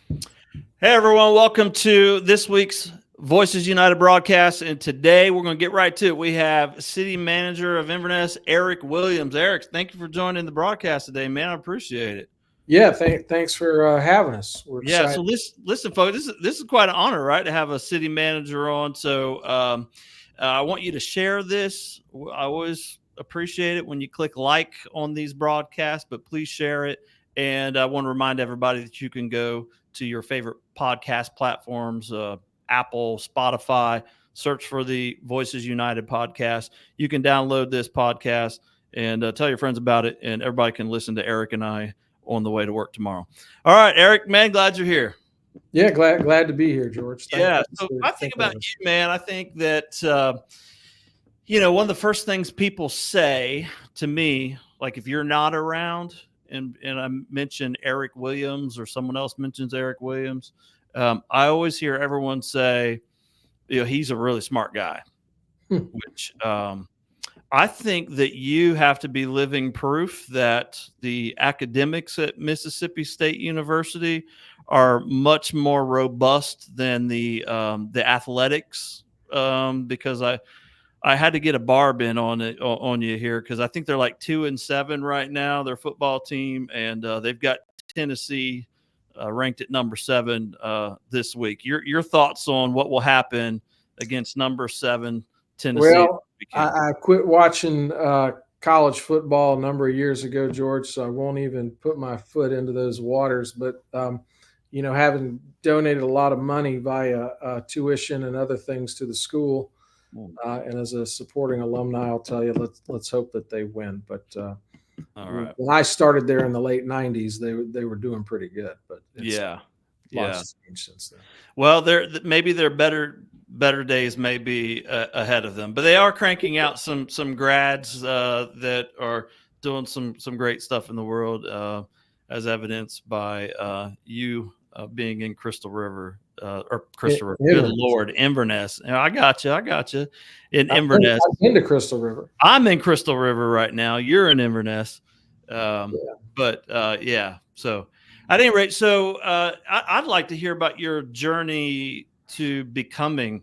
Hey everyone, welcome to this week's Voices United broadcast. And today we're going to get right to it. We have City Manager of Inverness, Eric Williams. Eric, thank you for joining the broadcast today, man. I appreciate it. Yeah, thanks for having us. We're Yeah, excited. so listen, folks. This is quite an honor, right, to have a city manager on. So I want you to share this. I always appreciate it when you click like on these broadcasts, but please share it. And I want to remind everybody that you can go to your favorite podcast platforms, Apple, Spotify. Search for the Voices United podcast. You can download this podcast and tell your friends about it, and everybody can listen to Eric and I on the way to work tomorrow. All right, Eric, man, glad you're here. Yeah, glad to be here, George. Yeah. Thanks So for I think thinking about of us. you, man. I think that, one of the first things people say to me, like if you're not around and I mention Eric Williams or someone else mentions Eric Williams, I always hear everyone say, he's a really smart guy, Hmm. which I think that you have to be living proof that the academics at Mississippi State University are much more robust than the athletics. Because I had to get a barb in on you here because I think they're like 2-7 right now, their football team, and they've got Tennessee ranked at number 7 this week. Your thoughts on what will happen against number 7 Tennessee this Well, weekend? I quit watching college football a number of years ago, George, so I won't even put my foot into those waters. But having donated a lot of money via tuition and other things to the school, and as a supporting alumni, I'll tell you, let's hope that they win. But All right. when I started there in the late '90s, they were doing pretty good, but it's Yeah. Yeah. lots changed since then. Well, maybe their better days may be ahead of them, but they are cranking out some grads that are doing some great stuff in the world, as evidenced by you being in Crystal River or Crystal River. Good Inverness. Lord, Inverness. I got you. In Inverness. I've been to Crystal River. I'm in Crystal River right now. You're in Inverness. Yeah. But yeah, so at any rate, so I'd like to hear about your journey to becoming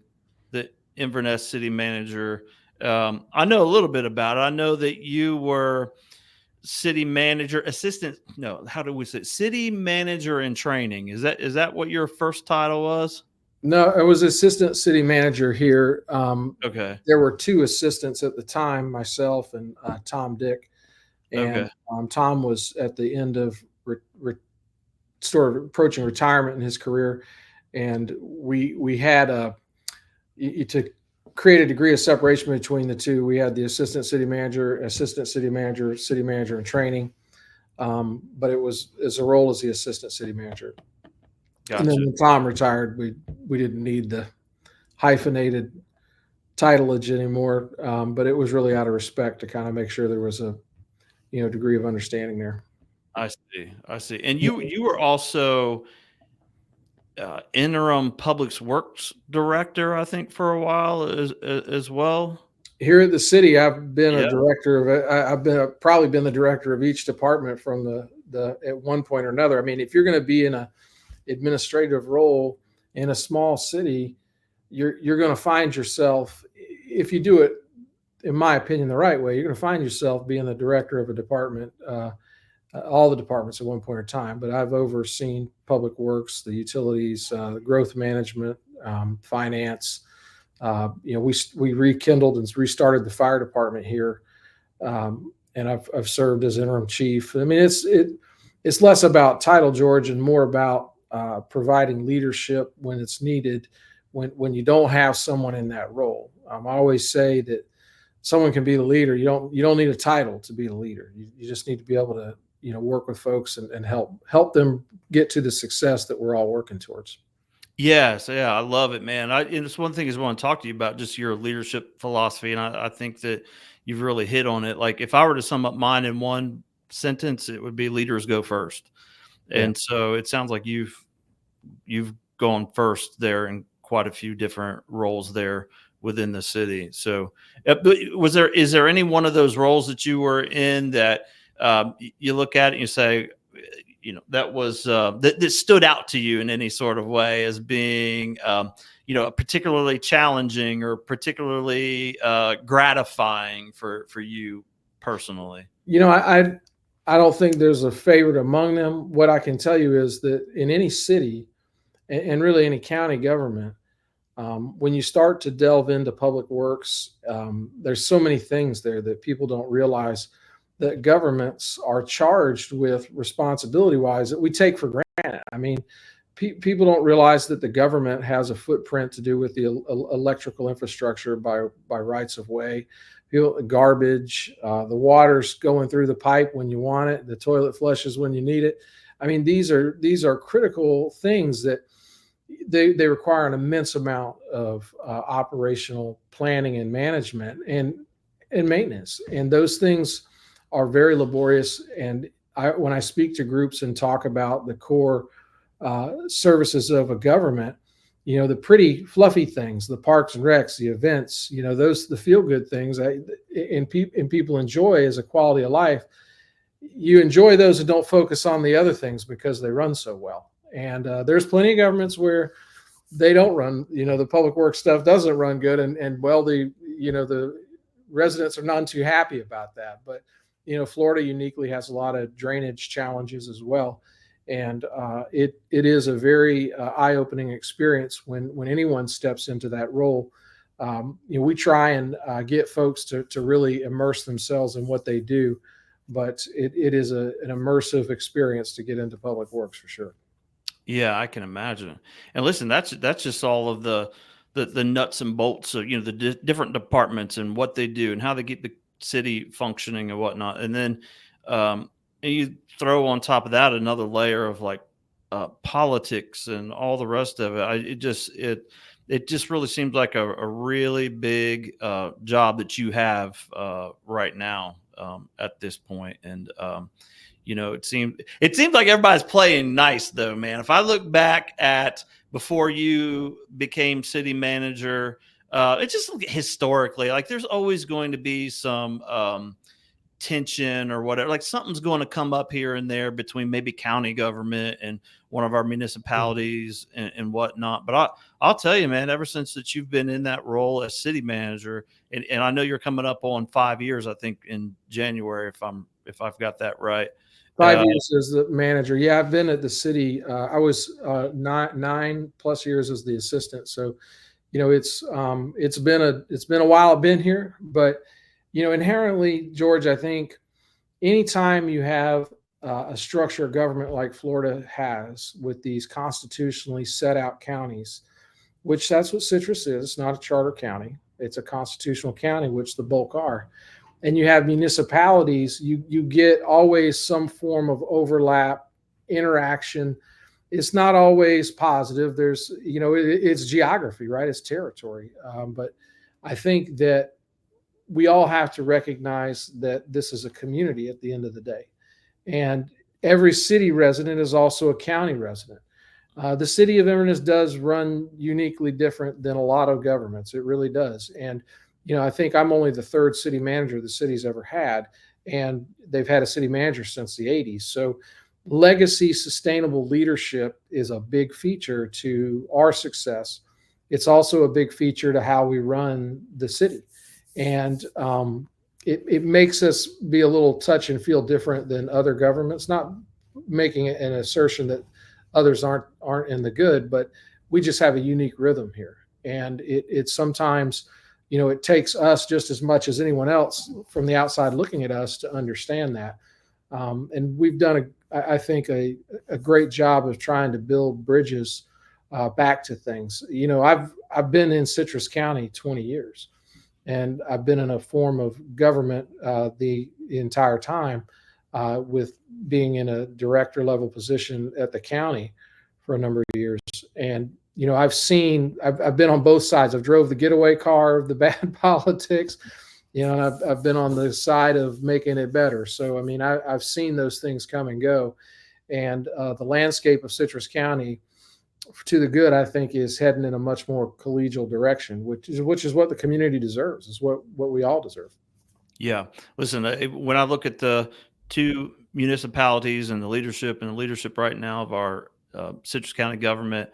the Inverness city manager. I know a little bit about it. I know that you were city manager, assistant. No, how do we say it? City manager in training? Is that what your first title was? No, I was assistant city manager here. Okay. There were two assistants at the time, myself and Tom Dick. And Okay. Tom was at the end of sort of approaching retirement in his career, and we had to create a degree of separation between the two. We had the assistant city manager, city manager in training, but it was as a role as the assistant city manager. And then Gotcha. when Tom retired, we didn't need the hyphenated titleage anymore, but it was really out of respect to kind of make sure there was a degree of understanding there. I see. I see. And you were also interim public works director, I think, for a while as well. Here at the city, I've been a Yeah. director of. I've been probably been the director of each department from the at one point or another. I mean, if you're going to be in a administrative role in a small city, you're going to find yourself, if you do it, in my opinion, the right way, you're going to find yourself being the director of a department, all the departments at one point in time. But I've overseen public works, the utilities, growth management, finance. We rekindled and restarted the fire department here, and I've served as interim chief. I mean, it's less about title, George, and more about providing leadership when it's needed, when you don't have someone in that role. I always say that someone can be the leader. You don't need a title to be the leader. You just need to be able to work with folks and help them get to the success that we're all working towards. Yes, yeah, I love it, man. And it's one thing is I want to talk to you about just your leadership philosophy, and I think that you've really hit on it. Like if I were to sum up mine in one sentence, it would be leaders go first. Yeah. And so it sounds like you've gone first there in quite a few different roles there within the city. So, but is there any one of those roles that you were in that you look at it and you say, that was that stood out to you in any sort of way as being particularly challenging or particularly gratifying for you personally? I don't think there's a favorite among them. What I can tell you is that in any city and really any county government, when you start to delve into public works, there's so many things there that people don't realize that governments are charged with responsibility wise that we take for granted. I mean, people don't realize that the government has a footprint to do with the electrical infrastructure by rights of way, garbage, the water's going through the pipe when you want it, the toilet flushes when you need it. I mean, these are critical things that they require an immense amount of operational planning and management and maintenance, and those things are very laborious. And when I speak to groups and talk about the core services of a government, the pretty fluffy things, the parks and recs, the events, those the feel good things, and people enjoy as a quality of life. You enjoy those and don't focus on the other things because they run so well. And there's plenty of governments where they don't run, the public works stuff doesn't run good. And well, the residents are none too happy about that. But, Florida uniquely has a lot of drainage challenges as well. And it is a very eye-opening experience when anyone steps into that role. We try and get folks to really immerse themselves in what they do, but it is an immersive experience to get into public works for sure. Yeah, I can imagine. And listen, that's just all of the nuts and bolts of the different departments and what they do and how they keep the city functioning and whatnot. And then and you throw on top of that another layer of like politics and all the rest of it. It just really seems like a really big job that you have right now at this point. And it seemed like everybody's playing nice though, man. If I look back at before you became city manager, it's just historically like there's always going to be some tension or whatever. Like something's going to come up here and there between maybe county government and one of our municipalities and whatnot. But I'll tell you, man, ever since that you've been in that role as city manager, and I know you're coming up on 5 years, I think in January, if I've got that right. 5 years as the manager. Yeah, I've been at the city. I was 9+ years as the assistant. So, it's been a while I've been here, but inherently, George, I think anytime you have a structure of government like Florida has with these constitutionally set out counties, which that's what Citrus is. It's not a charter county. It's a constitutional county, which the bulk are. And you have municipalities, you get always some form of overlap, interaction. It's not always positive. There's, it's geography, right? It's territory. But I think that we all have to recognize that this is a community at the end of the day. And every city resident is also a county resident. The city of Inverness does run uniquely different than a lot of governments. It really does. And I think I'm only the third city manager the city's ever had, and they've had a city manager since the 80s. So legacy sustainable leadership is a big feature to our success. It's also a big feature to how we run the city. And it makes us be a little touch and feel different than other governments, not making it an assertion that others aren't in the good, but we just have a unique rhythm here. And it sometimes, it takes us just as much as anyone else from the outside looking at us to understand that. And we've done, I think, a great job of trying to build bridges back to things. I've been in Citrus County 20 years, and I've been in a form of government the entire time with being in a director level position at the county for a number of years. And I've been on both sides. I've drove the getaway car of the bad politics, and I've been on the side of making it better. So, I mean, I've seen those things come and go. And the landscape of Citrus County, to the good, I think, is heading in a much more collegial direction, which is what the community deserves, is what we all deserve. Yeah. Listen, when I look at the two municipalities and the leadership right now of our Citrus County government,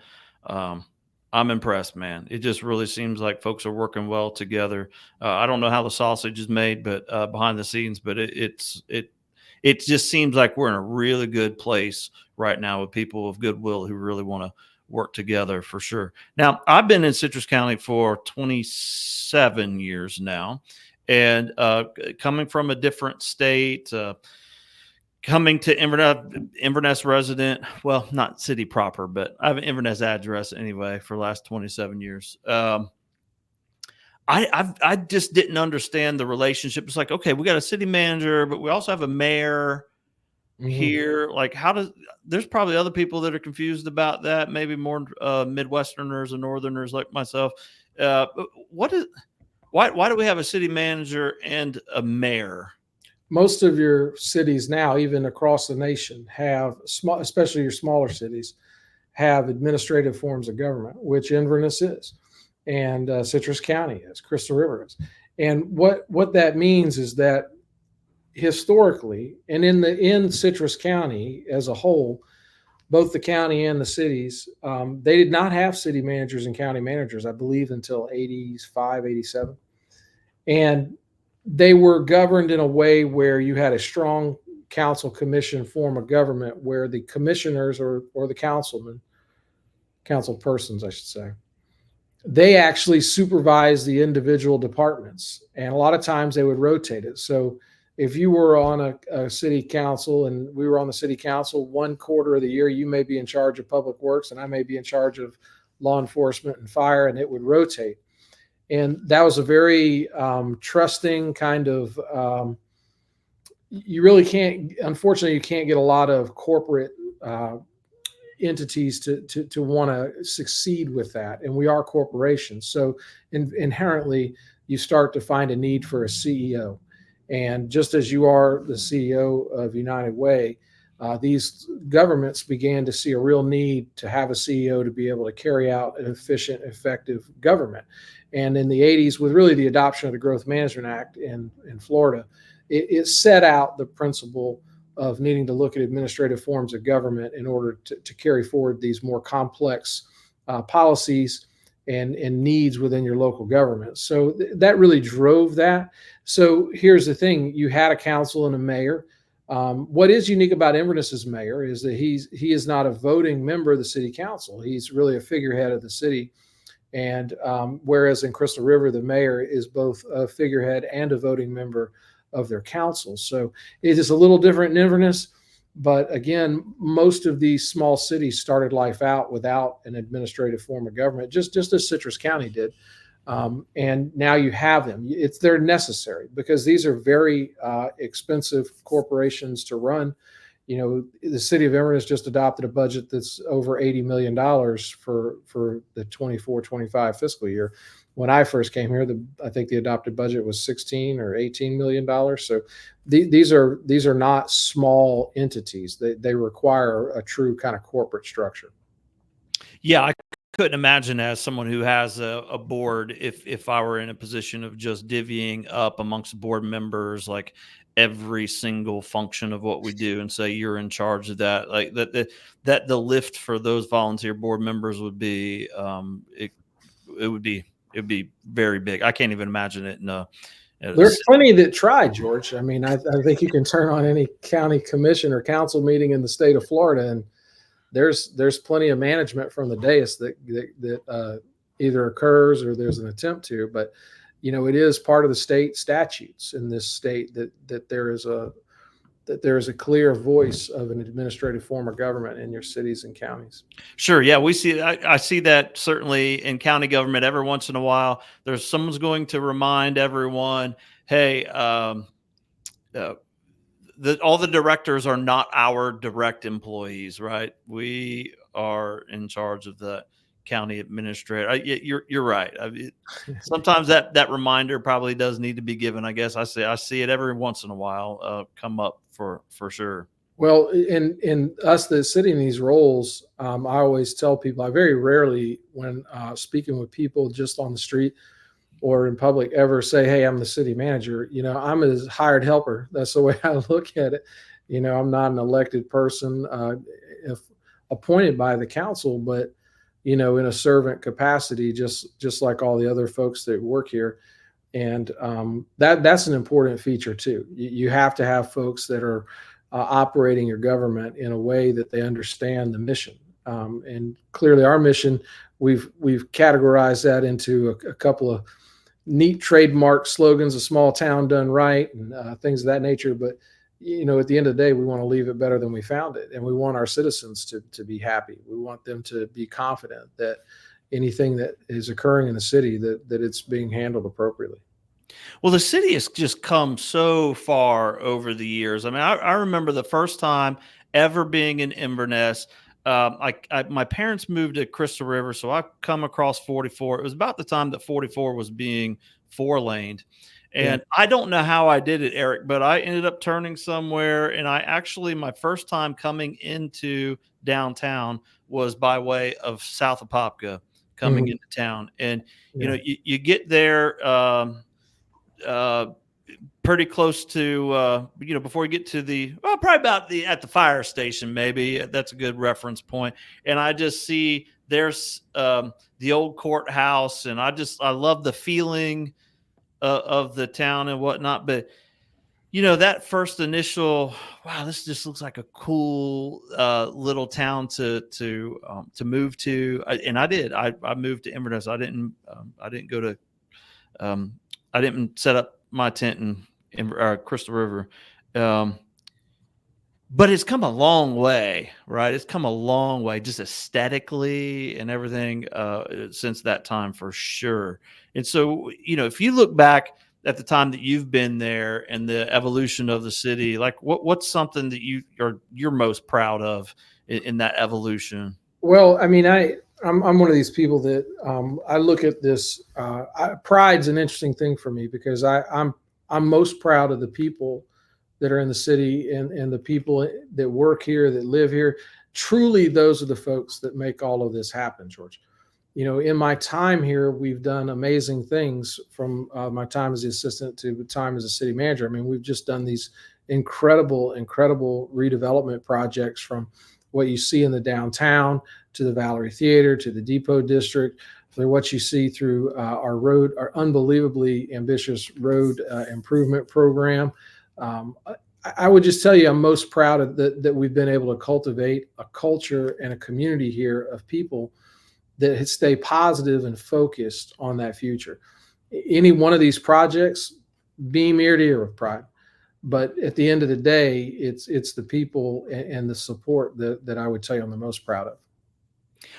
I'm impressed, man. It just really seems like folks are working well together. I don't know how the sausage is made, but behind the scenes, but it just seems like we're in a really good place right now with people of goodwill who really want to work together for sure. Now, I've been in Citrus County for 27 years now, and coming from a different state, coming to Inverness resident, well, not city proper, but I have an Inverness address anyway for the last 27 years. I just didn't understand the relationship. It's like, okay, we got a city manager, but we also have a mayor here. Like, there's probably other people that are confused about that, maybe more Midwesterners and Northerners like myself. Why do we have a city manager and a mayor? Most of your cities now, even across the nation, have especially your smaller cities, have administrative forms of government, which Inverness is, and Citrus County is, Crystal River is. And what that means is that historically, and in Citrus County as a whole, both the county and the cities, they did not have city managers and county managers, I believe, until 85, 87. And they were governed in a way where you had a strong council commission form of government where the commissioners or the council persons, I should say, they actually supervised the individual departments. And a lot of times they would rotate it. So if you were on a city council and we were on the city council, 1/4 of the year, you may be in charge of public works and I may be in charge of law enforcement and fire, and it would rotate. And that was a very trusting kind of, you really can't, unfortunately, you can't get a lot of corporate entities to want to succeed with that. And we are corporations. So inherently, you start to find a need for a CEO. And just as you are the CEO of United Way, these governments began to see a real need to have a CEO to be able to carry out an efficient, effective government. And in the 80s, with really the adoption of the Growth Management Act in Florida, it set out the principle of needing to look at administrative forms of government in order to carry forward these more complex policies and needs within your local government. So that really drove that. So here's the thing. You had a council and a mayor. What is unique about Inverness's mayor is that he is not a voting member of the city council. He's really a figurehead of the city. And whereas in Crystal River, the mayor is both a figurehead and a voting member of their council. So it is a little different in Inverness. But again, most of these small cities started life out without an administrative form of government, just as Citrus County did. And now you have them. They're necessary because these are very expensive corporations to run. You know, the city of Inverness just adopted a budget that's over $80 million for the 24-25 fiscal year. When I first came here, I think the adopted budget was $16 or $18 million. So these are not small entities. They require a true kind of corporate structure. Yeah, I couldn't imagine as someone who has a board if I were in a position of just divvying up amongst board members like every single function of what we do and say you're in charge of that, like that the lift for those volunteer board members would be it would be very big. I can't even imagine it. There's plenty that try, George. I mean, I think you can turn on any county commission or council meeting in the state of Florida, and there's plenty of management from the dais that either occurs or there's an attempt to. But you know, it is part of the state statutes in this state that there is a clear voice of an administrative form of government in your cities and counties. Sure. Yeah, we see. I see that certainly in county government. Every once in a while, someone's going to remind everyone, "Hey, all the directors are not our direct employees, right? We are in charge of the county administrator." You're right. Sometimes that reminder probably does need to be given. I guess I see it every once in a while come up for sure. Well, in us that sitting in these roles, I always tell people, I very rarely, when speaking with people just on the street or in public, ever say, "Hey, I'm the city manager." You know, I'm his hired helper. That's the way I look at it. I'm not an elected person, if appointed by the council, but in a servant capacity, just like all the other folks that work here. And that's an important feature too. You have to have folks that are operating your government in a way that they understand the mission. And clearly, our mission, we've categorized that into a couple of neat trademark slogans: "A small town done right," and things of that nature. But at the end of the day, we want to leave it better than we found it, and we want our citizens to be happy. We want them to be confident that anything that is occurring in the city, that it's being handled appropriately. Well, the city has just come so far over the years. I mean, I remember the first time ever being in Inverness. My parents moved to Crystal River, so I come across 44. It was about the time that 44 was being four-laned. Yeah. And I don't know how I did it, Eric, but I ended up turning somewhere. And my first time coming into downtown was by way of South Apopka coming Mhm. into town. And, Yeah. you get there, uh, pretty close to before you get to probably about at the fire station, maybe that's a good reference point. And I just see there's the old courthouse, and I love the feeling of the town and whatnot. But that first initial, wow, this just looks like a cool little town to move to. And I moved to Inverness. I didn't go to um, I didn't set up my tent in Crystal River. Um, but it's come a long way, right? It's come a long way, just aesthetically and everything, since that time, for sure. And so, if you look back at the time that you've been there and the evolution of the city, like what's something that you're most proud of in that evolution? Well, I mean, I'm one of these people that I look at this. Pride's an interesting thing for me because I'm most proud of the people that are in the city, and the people that work here, that live here. Truly, those are the folks that make all of this happen, George. In my time here, we've done amazing things, from my time as the assistant to the time as a city manager. I mean, we've just done these incredible redevelopment projects, from what you see in the downtown to the Valerie Theater to the Depot District, for what you see through our unbelievably ambitious road improvement program. I would just tell you, I'm most proud of that we've been able to cultivate a culture and a community here of people that stay positive and focused on that future. Any one of these projects, beam ear to ear with pride. But at the end of the day, it's the people and the support that I would tell you I'm the most proud of.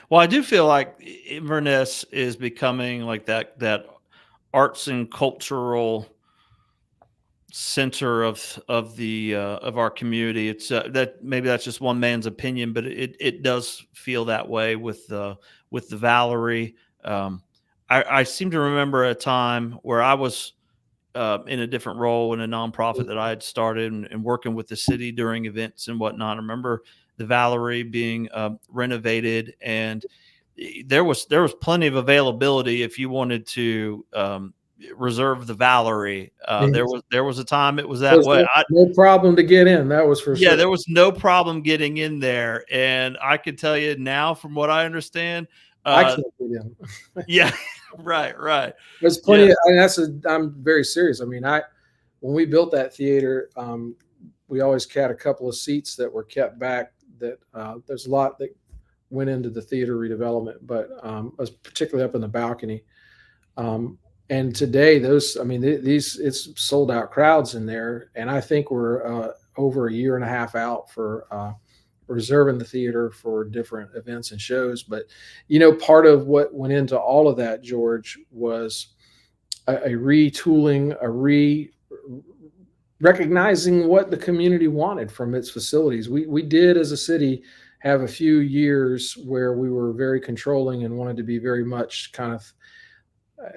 Well, I do feel like Inverness is becoming like that arts and cultural center of our community. It's that maybe that's just one man's opinion, but it does feel that way with the Valerie. I seem to remember a time where I was in a different role in a nonprofit that I had started, and working with the city during events and whatnot. I remember the Valerie being renovated, and there was plenty of availability if you wanted to reserve the Valerie. There was a time it was that There's way. no problem to get in. That was for Yeah, sure. there was no problem getting in there, and I can tell you now, from what I understand, I can't get in. yeah, right, There's yeah. plenty of, I'm very serious. I mean, when we built that theater, we always had a couple of seats that were kept back. That there's a lot that went into the theater redevelopment, but was particularly up in the balcony. And today, it's sold out crowds in there, and I think we're over a year and a half out for reserving the theater for different events and shows. But part of what went into all of that, George, was a retooling, recognizing what the community wanted from its facilities. We did, as a city, have a few years where we were very controlling and wanted to be very much kind of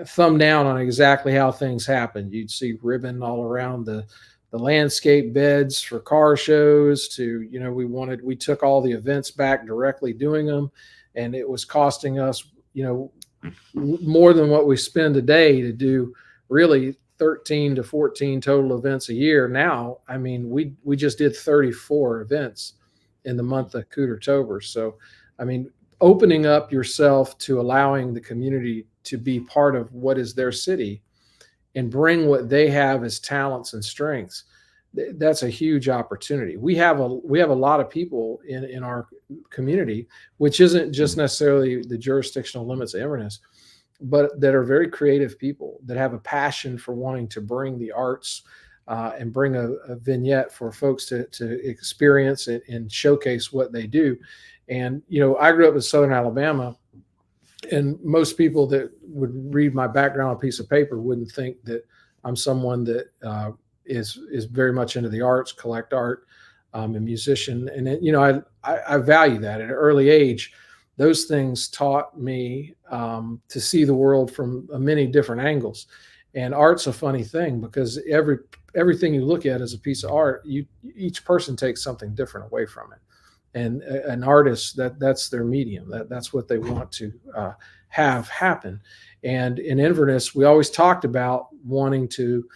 thumb down on exactly how things happened. You'd see ribbon all around the landscape beds for car shows, to we took all the events back directly doing them, and it was costing us more than what we spend today to do really 13 to 14 total events a year. Now, I mean, we just did 34 events in the month of Cootertober. So, I mean, opening up yourself to allowing the community to be part of what is their city and bring what they have as talents and strengths, that's a huge opportunity. We have a lot of people in our community, which isn't just necessarily the jurisdictional limits of Inverness, but that are very creative people that have a passion for wanting to bring the arts and bring a vignette for folks to experience it and showcase what they do. And, I grew up in Southern Alabama, and most people that would read my background on a piece of paper wouldn't think that I'm someone that is very much into the arts, collect art, a musician. And, I value that at an early age. Those things taught me to see the world from many different angles. And art's a funny thing because everything you look at as a piece of art, each person takes something different away from it. And an artist, that's their medium. That's what they want to have happen. And in Inverness, we always talked about wanting to,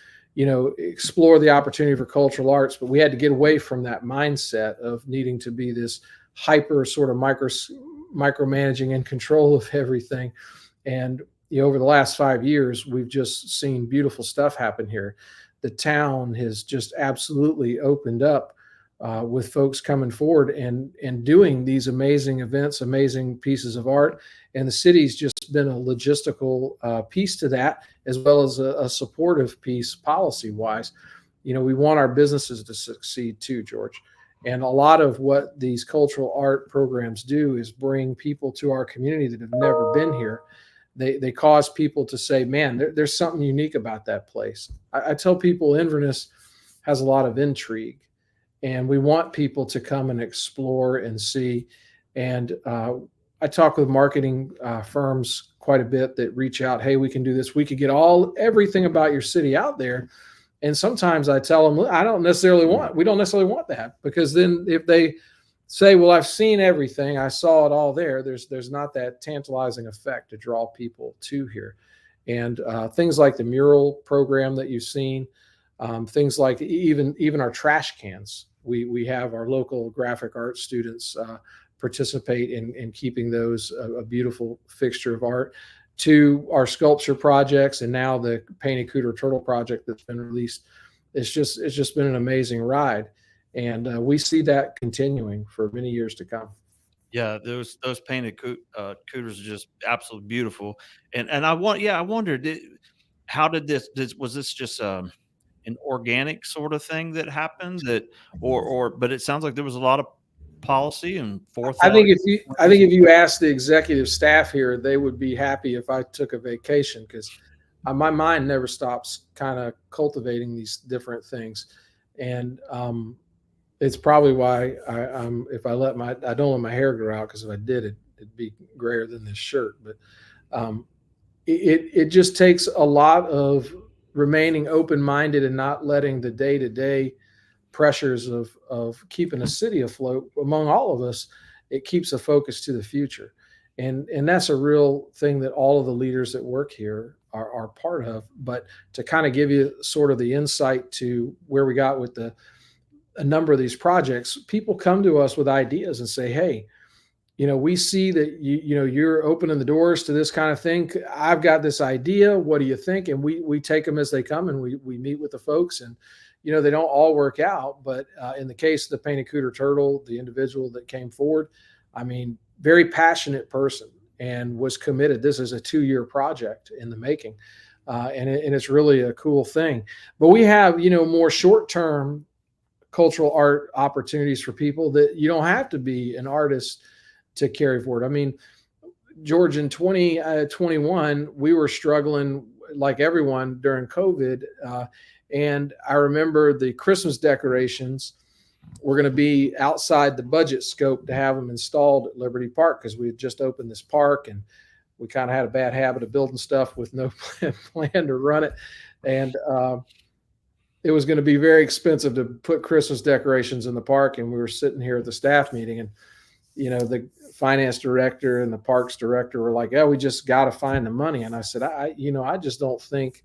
explore the opportunity for cultural arts, but we had to get away from that mindset of needing to be this hyper sort of micromanaging and control of everything. And over the last 5 years, we've just seen beautiful stuff happen here. The town has just absolutely opened up with folks coming forward and doing these amazing events, amazing pieces of art. And the city's just been a logistical piece to that, as well as a supportive piece policy wise. We want our businesses to succeed too, George. And a lot of what these cultural art programs do is bring people to our community that have never been here. They cause people to say, man, there's something unique about that place. I tell people Inverness has a lot of intrigue, and we want people to come and explore and see. And I talk with marketing firms quite a bit that reach out, hey, we can do this. We could get everything about your city out there. And sometimes I tell them, we don't necessarily want that, because then if they say, well, I've seen everything, I saw it all there, there's not that tantalizing effect to draw people to here. And things like the mural program that you've seen, things like even our trash cans. We have our local graphic art students participate in keeping those a beautiful fixture of art, to our sculpture projects, and now the Painted Cooter Turtle project that's been released. It's just been an amazing ride, and we see that continuing for many years to come. Yeah, those painted cooters are just absolutely beautiful. And I wondered, how did was this just an organic sort of thing that happened, but it sounds like there was a lot of policy and I forethought. think if you ask the executive staff here, they would be happy if I took a vacation, because my mind never stops kind of cultivating these different things. And it's probably why if I don't let my hair grow out, because if I did, it'd be grayer than this shirt. But it just takes a lot of remaining open-minded and not letting the day-to-day pressures of keeping a city afloat among all of us. It keeps a focus to the future. And that's a real thing that all of the leaders that work here are part of. But to kind of give you sort of the insight to where we got with a number of these projects, people come to us with ideas and say, hey, we see that you're opening the doors to this kind of thing. I've got this idea. What do you think? And we take them as they come, and we meet with the folks, and they don't all work out. But in the case of the Painted Cooter Turtle, the individual that came forward, I mean, very passionate person, and was committed. This is a 2-year project in the making, and it's really a cool thing. But we have more short-term cultural art opportunities for people that you don't have to be an artist to carry forward. I mean, George, in 2021, we were struggling like everyone during COVID. And I remember the Christmas decorations were going to be outside the budget scope to have them installed at Liberty Park, because we had just opened this park, and we kind of had a bad habit of building stuff with no plan to run it. And it was going to be very expensive to put Christmas decorations in the park. And we were sitting here at the staff meeting, and the finance director and the parks director were like, "Oh, we just got to find the money." And I said, I just don't think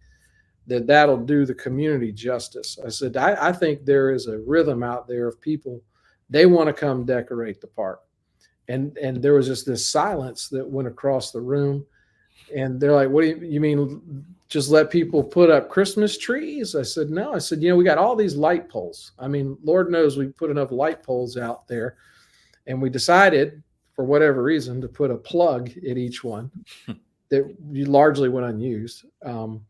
that'll do the community justice. I said, I think there is a rhythm out there of people, they want to come decorate the park. And there was just this silence that went across the room. And they're like, what do you mean just let people put up Christmas trees? I said, no. I said, we got all these light poles. I mean, Lord knows we put enough light poles out there. And we decided, for whatever reason, to put a plug at each one that largely went unused. And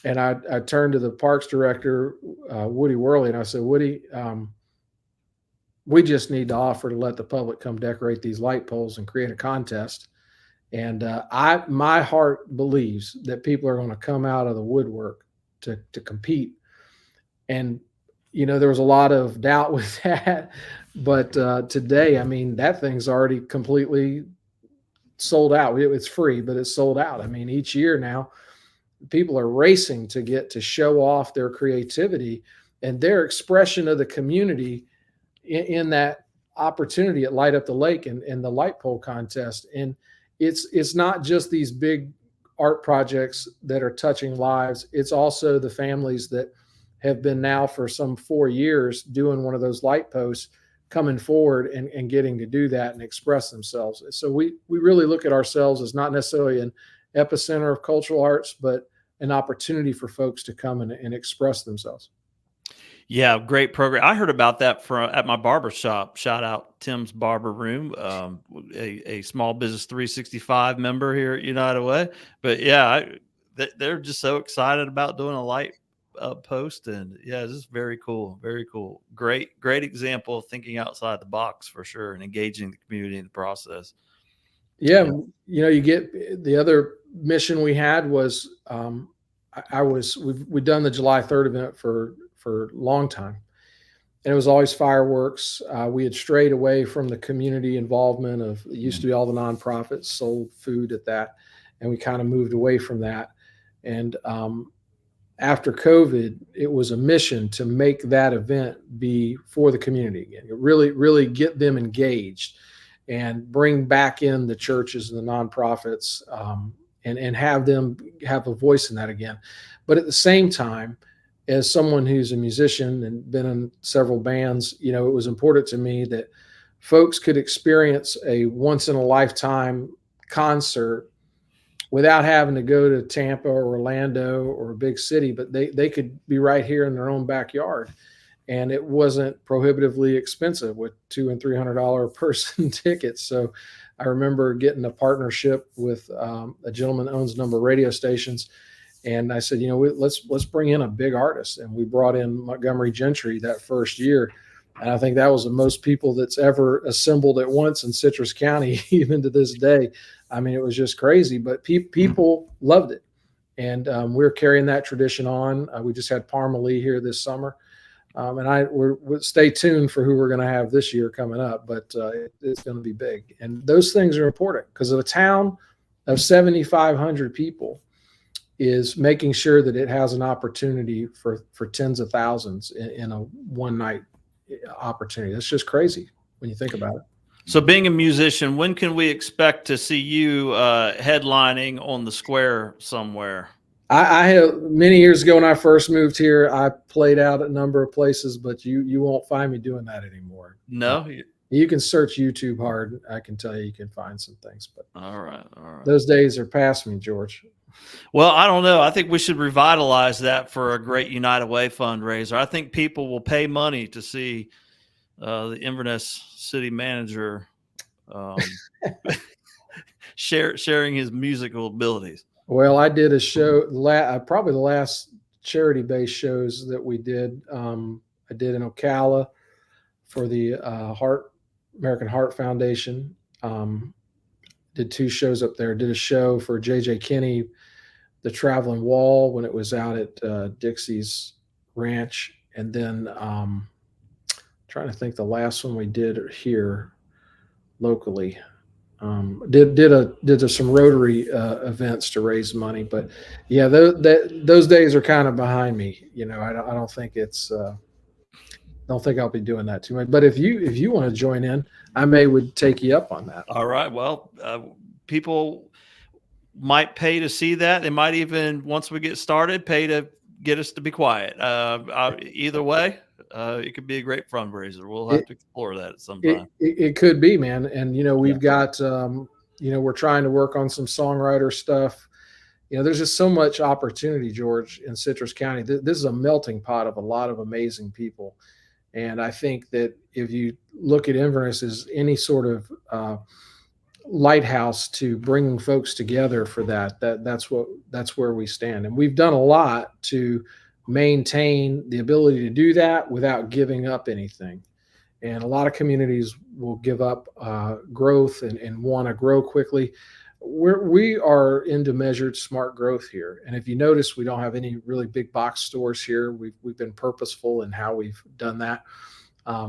I turned to the parks director, Woody Worley, and I said, Woody, we just need to offer to let the public come decorate these light poles and create a contest. And my heart believes that people are going to come out of the woodwork to compete. And there was a lot of doubt with that, but today, I mean, that thing's already completely sold out. It's free, but it's sold out. I mean, each year now, people are racing to get to show off their creativity and their expression of the community in that opportunity at Light Up the Lake and the light pole contest. And it's not just these big art projects that are touching lives. It's also the families that have been now for some 4 years doing one of those light posts, coming forward and getting to do that and express themselves. So we really look at ourselves as not necessarily an epicenter of cultural arts, but an opportunity for folks to come and express themselves. Yeah, great program. I heard about that at my barber shop. Shout out Tim's Barber Room, a Small Business 365 member here at United Way. But yeah, they're just so excited about doing a light post, and yeah, this is very cool. Very cool. Great example of thinking outside the box for sure, and engaging the community in the process. Yeah, you get the other mission we had was we've done the July 3rd event for a long time, and it was always fireworks. We had strayed away from the community involvement of it used to be all the nonprofits sold food at that, and we kind of moved away from that. And after COVID, it was a mission to make that event be for the community again. Really get them engaged and bring back in the churches and the nonprofits, and have them have a voice in that again. But at the same time, as someone who's a musician and been in several bands, it was important to me that folks could experience a once in a lifetime concert without having to go to Tampa or Orlando or a big city, but they could be right here in their own backyard. And it wasn't prohibitively expensive with $200 and $300 person tickets. So I remember getting a partnership with a gentleman that owns a number of radio stations. And I said, let's bring in a big artist. And we brought in Montgomery Gentry that first year. And I think that was the most people that's ever assembled at once in Citrus County, even to this day. I mean, it was just crazy, but people loved it. And we're carrying that tradition on. We just had Parma Lee here this summer. We'll stay tuned for who we're going to have this year coming up, but it's going to be big. And those things are important because of a town of 7,500 people is making sure that it has an opportunity for tens of thousands in a one night opportunity. That's just crazy when you think about it. So being a musician, when can we expect to see you headlining on the square somewhere? I have many years ago when I first moved here, I played out a number of places, but you won't find me doing that anymore. No, you can search YouTube hard. I can tell you can find some things, but all right. Those days are past me, George. Well, I don't know. I think we should revitalize that for a great United Way fundraiser. I think people will pay money to see the Inverness city manager sharing his musical abilities. Well, I did a show, probably the last charity-based shows that we did. I did in Ocala for the American Heart Foundation. Did 2 shows up there. Did a show for J.J. Kinney, the Traveling Wall, when it was out at Dixie's Ranch. And then trying to think the last one we did here locally. Did some Rotary events to raise money, but yeah, those days are kind of behind me. I don't think don't think I'll be doing that too much. But if you want to join in, I would take you up on that. All right. Well, people, might pay to see that. They might even, once we get started, pay to get us to be quiet. Either way, it could be a great fundraiser. We'll have It, to explore that at some it, time. it could be, man. And, Yeah. we've got, we're trying to work on some songwriter stuff. There's just so much opportunity, George, in Citrus County. This is a melting pot of a lot of amazing people. And I think that if you look at Inverness as any sort of lighthouse to bringing folks together for that's where we stand. And we've done a lot to maintain the ability to do that without giving up anything. And a lot of communities will give up growth and want to grow quickly. We are into measured smart growth here. And if you notice, we don't have any really big box stores here. We've been purposeful in how we've done that.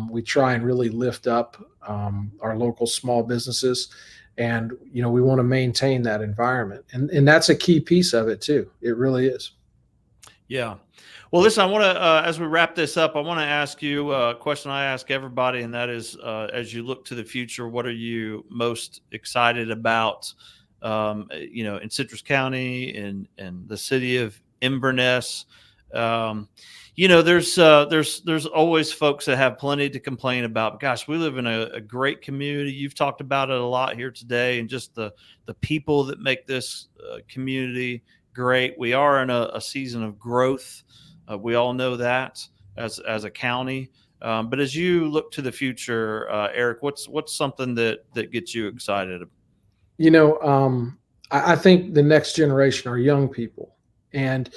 We try and really lift up our local small businesses. And, we want to maintain that environment. And that's a key piece of it too. It really is. Yeah. Well, listen, I want to, as we wrap this up, I want to ask you a question I ask everybody, and that is, as you look to the future, what are you most excited about, in Citrus County and the city of Inverness? There's always folks that have plenty to complain about. Gosh, we live in a great community. You've talked about it a lot here today, and just the people that make this community great. We are in a season of growth. We all know that as a county. But as you look to the future, Eric, what's something that gets you excited? I think the next generation are young people. And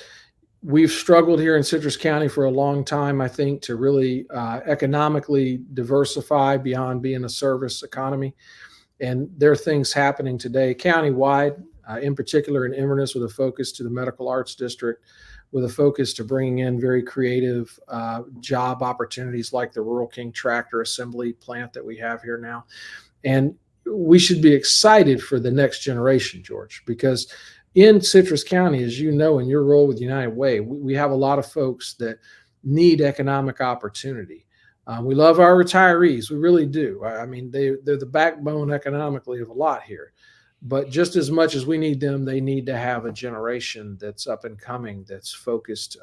we've struggled here in Citrus County for a long time, I think, to really economically diversify beyond being a service economy. And there are things happening today countywide, in particular in Inverness, with a focus to the Medical Arts District, with a focus to bringing in very creative job opportunities like the Rural King tractor assembly plant that we have here now. And we should be excited for the next generation, George, because in Citrus County, as you know, in your role with United Way, we have a lot of folks that need economic opportunity. We love our retirees. We really do. I mean, they're the backbone economically of a lot here. But just as much as we need them, they need to have a generation that's up and coming, that's focused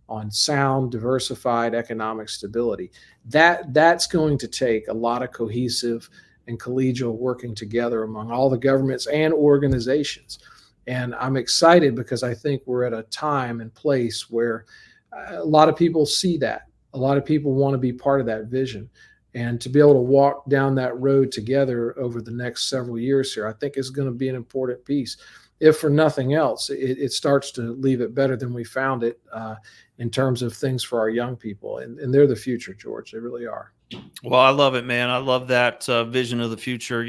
on sound, diversified economic stability. That's going to take a lot of cohesive and collegial working together among all the governments and organizations. And I'm excited because I think we're at a time and place where a lot of people see that. A lot of people want to be part of that vision. And to be able to walk down that road together over the next several years here, I think is going to be an important piece. If for nothing else, it starts to leave it better than we found it in terms of things for our young people. And they're the future, George. They really are. Well, I love it, man. I love that vision of the future.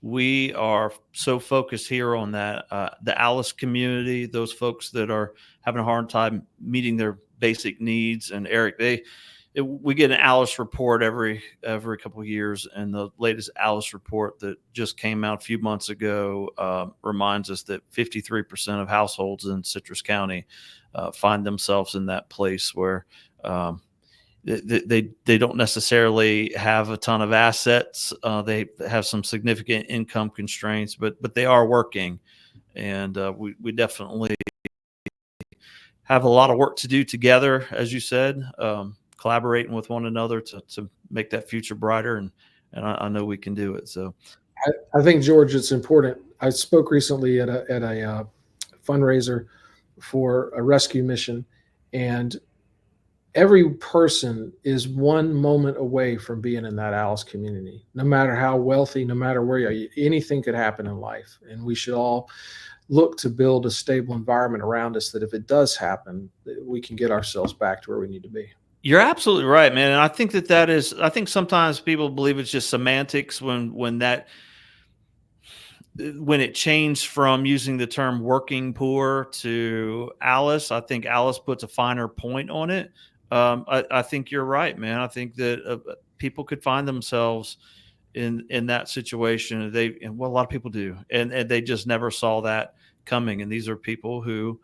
We are so focused here on that, the Alice community, those folks that are having a hard time meeting their basic needs. And Eric, we get an Alice report every couple of years, and the latest Alice report that just came out a few months ago reminds us that 53% of households in Citrus County find themselves in that place where they don't necessarily have a ton of assets. They have some significant income constraints, but they are working, and we definitely have a lot of work to do together, as you said, collaborating with one another to make that future brighter. And I know we can do it. So I think, George, it's important. I spoke recently at a fundraiser for a rescue mission, and every person is one moment away from being in that Alice community. No matter how wealthy, no matter where you are, anything could happen in life. And we should all look to build a stable environment around us that if it does happen, we can get ourselves back to where we need to be. you're absolutely right, man. And I think I think sometimes people believe it's just semantics when it changed from using the term working poor to Alice. I think Alice puts a finer point on it. I think you're right, man. I think that people could find themselves in that situation. A lot of people do, and they just never saw that coming. And these are people who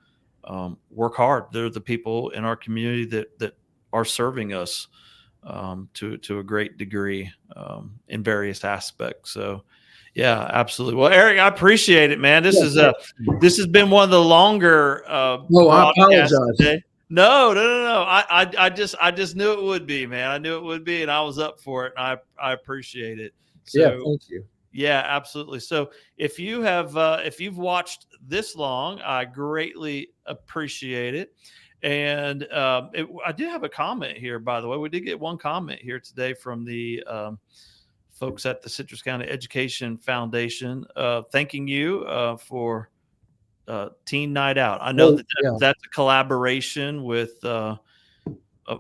work hard. They're the people in our community that are serving us to a great degree in various aspects. So, Yeah, absolutely. Well, Eric, I appreciate it, man. This Yeah, is thanks. this has been one of the longer No, I broadcasts apologize. today. No. I just knew it would be, man. I knew it would be, and I was up for it, and I appreciate it. Yeah, So thank you. yeah, absolutely. So if you've watched this long, I greatly appreciate it. And I do have a comment here, by the way. We did get one comment here today from the folks at the Citrus County Education Foundation, thanking you for Teen Night Out. I know Oh, that yeah. that's a collaboration with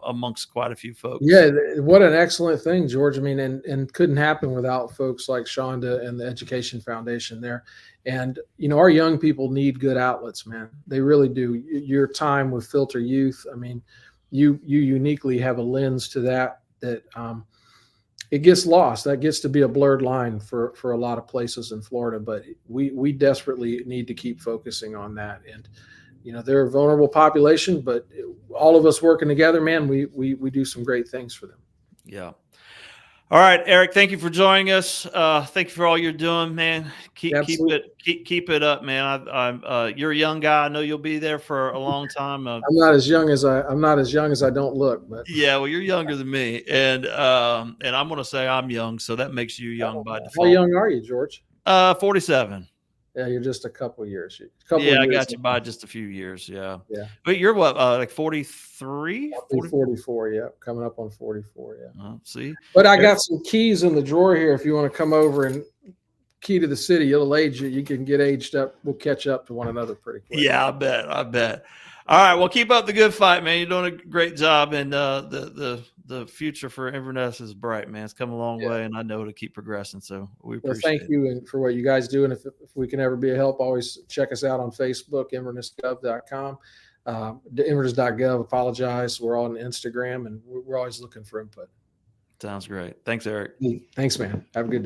amongst quite a few folks. Yeah, what an excellent thing, George. I mean, and couldn't happen without folks like Shonda and the Education Foundation there. And our young people need good outlets, man. They really do. Your time with Filter Youth, I mean, you uniquely have a lens to that it gets lost. That gets to be a blurred line for a lot of places in Florida. But we desperately need to keep focusing on that. And they're a vulnerable population, but all of us working together, man, we do some great things for them. Yeah. All right, Eric, thank you for joining us. Thank you for all you're doing, man. Keep it up, man. You're a young guy. I know you'll be there for a long time. I'm not as young as I don't look, but yeah, well, you're younger than me, and I'm going to say I'm young, so that makes you young by default. How young are you, George? 47. Yeah, you're just a couple years. I got you by just a few years. Yeah. Yeah. But you're what, like 43? 44, yeah. Coming up on 44, yeah. See? But I got some keys in the drawer here if you want to come over and key to the city. It'll age you. You can get aged up. We'll catch up to one another pretty quick. Yeah, I bet. All right, well, keep up the good fight, man. You're doing a great job, and the future for Inverness is bright, man. It's come a long way, and I know it'll keep progressing. So we appreciate thank you and for what you guys do. And if we can ever be a help, always check us out on Facebook, invernessgov.com, inverness.gov. Apologize. We're on Instagram, and we're always looking for input. Sounds great. Thanks, Eric. Thanks, man. Have a good day.